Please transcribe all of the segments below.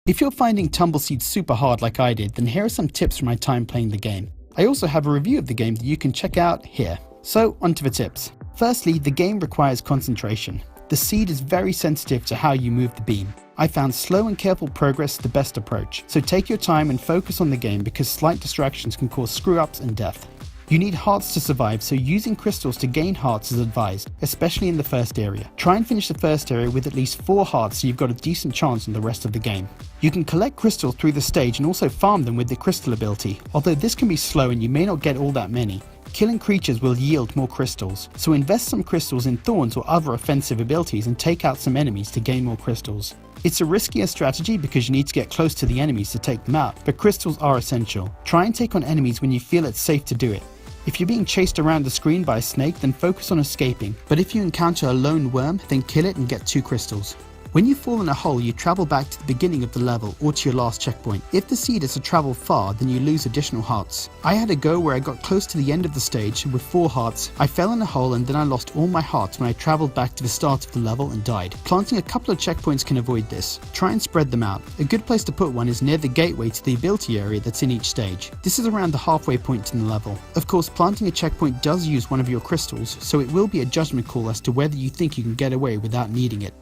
If you're finding TumbleSeed super hard like I did, then here are some tips from my time playing the game. I also have a review of the game that you can check out here. So, onto the tips. Firstly, the game requires concentration. The seed is very sensitive to how you move the beam. I found slow and careful progress the best approach, so take your time and focus on the game because slight distractions can cause screw-ups and death. You need hearts to survive, so using crystals to gain hearts is advised, especially in the first area. Try and finish the first area with at least 4 hearts so you've got a decent chance in the rest of the game. You can collect crystals through the stage and also farm them with the crystal ability, although this can be slow and you may not get all that many. Killing creatures will yield more crystals, so invest some crystals in thorns or other offensive abilities and take out some enemies to gain more crystals. It's a riskier strategy because you need to get close to the enemies to take them out, but crystals are essential. Try and take on enemies when you feel it's safe to do it. If you're being chased around the screen by a snake, then focus on escaping, but if you encounter a lone worm, then kill it and get 2 crystals. When you fall in a hole, you travel back to the beginning of the level or to your last checkpoint. If the seed is to travel far, then you lose additional hearts. I had a go where I got close to the end of the stage with 4 hearts. I fell in a hole and then I lost all my hearts when I traveled back to the start of the level and died. Planting a couple of checkpoints can avoid this. Try and spread them out. A good place to put one is near the gateway to the ability area that's in each stage. This is around the halfway point in the level. Of course, planting a checkpoint does use one of your crystals, so it will be a judgment call as to whether you think you can get away without needing it.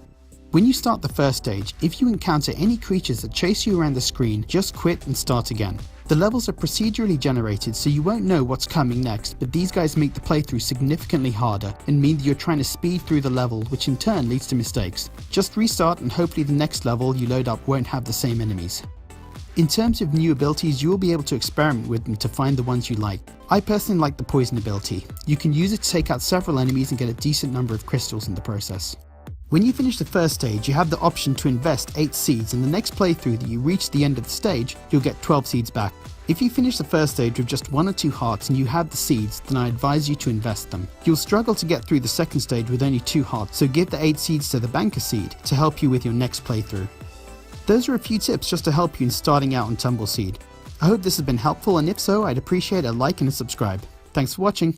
When you start the first stage, if you encounter any creatures that chase you around the screen, just quit and start again. The levels are procedurally generated, so you won't know what's coming next, but these guys make the playthrough significantly harder and mean that you're trying to speed through the level, which in turn leads to mistakes. Just restart and hopefully the next level you load up won't have the same enemies. In terms of new abilities, you will be able to experiment with them to find the ones you like. I personally like the poison ability. You can use it to take out several enemies and get a decent number of crystals in the process. When you finish the first stage, you have the option to invest 8 seeds, and the next playthrough that you reach the end of the stage, you'll get 12 seeds back. If you finish the first stage with just 1 or 2 hearts and you have the seeds, then I advise you to invest them. You'll struggle to get through the second stage with only 2 hearts, so give the 8 seeds to the banker seed to help you with your next playthrough. Those are a few tips just to help you in starting out on TumbleSeed. I hope this has been helpful, and if so, I'd appreciate a like and a subscribe. Thanks for watching.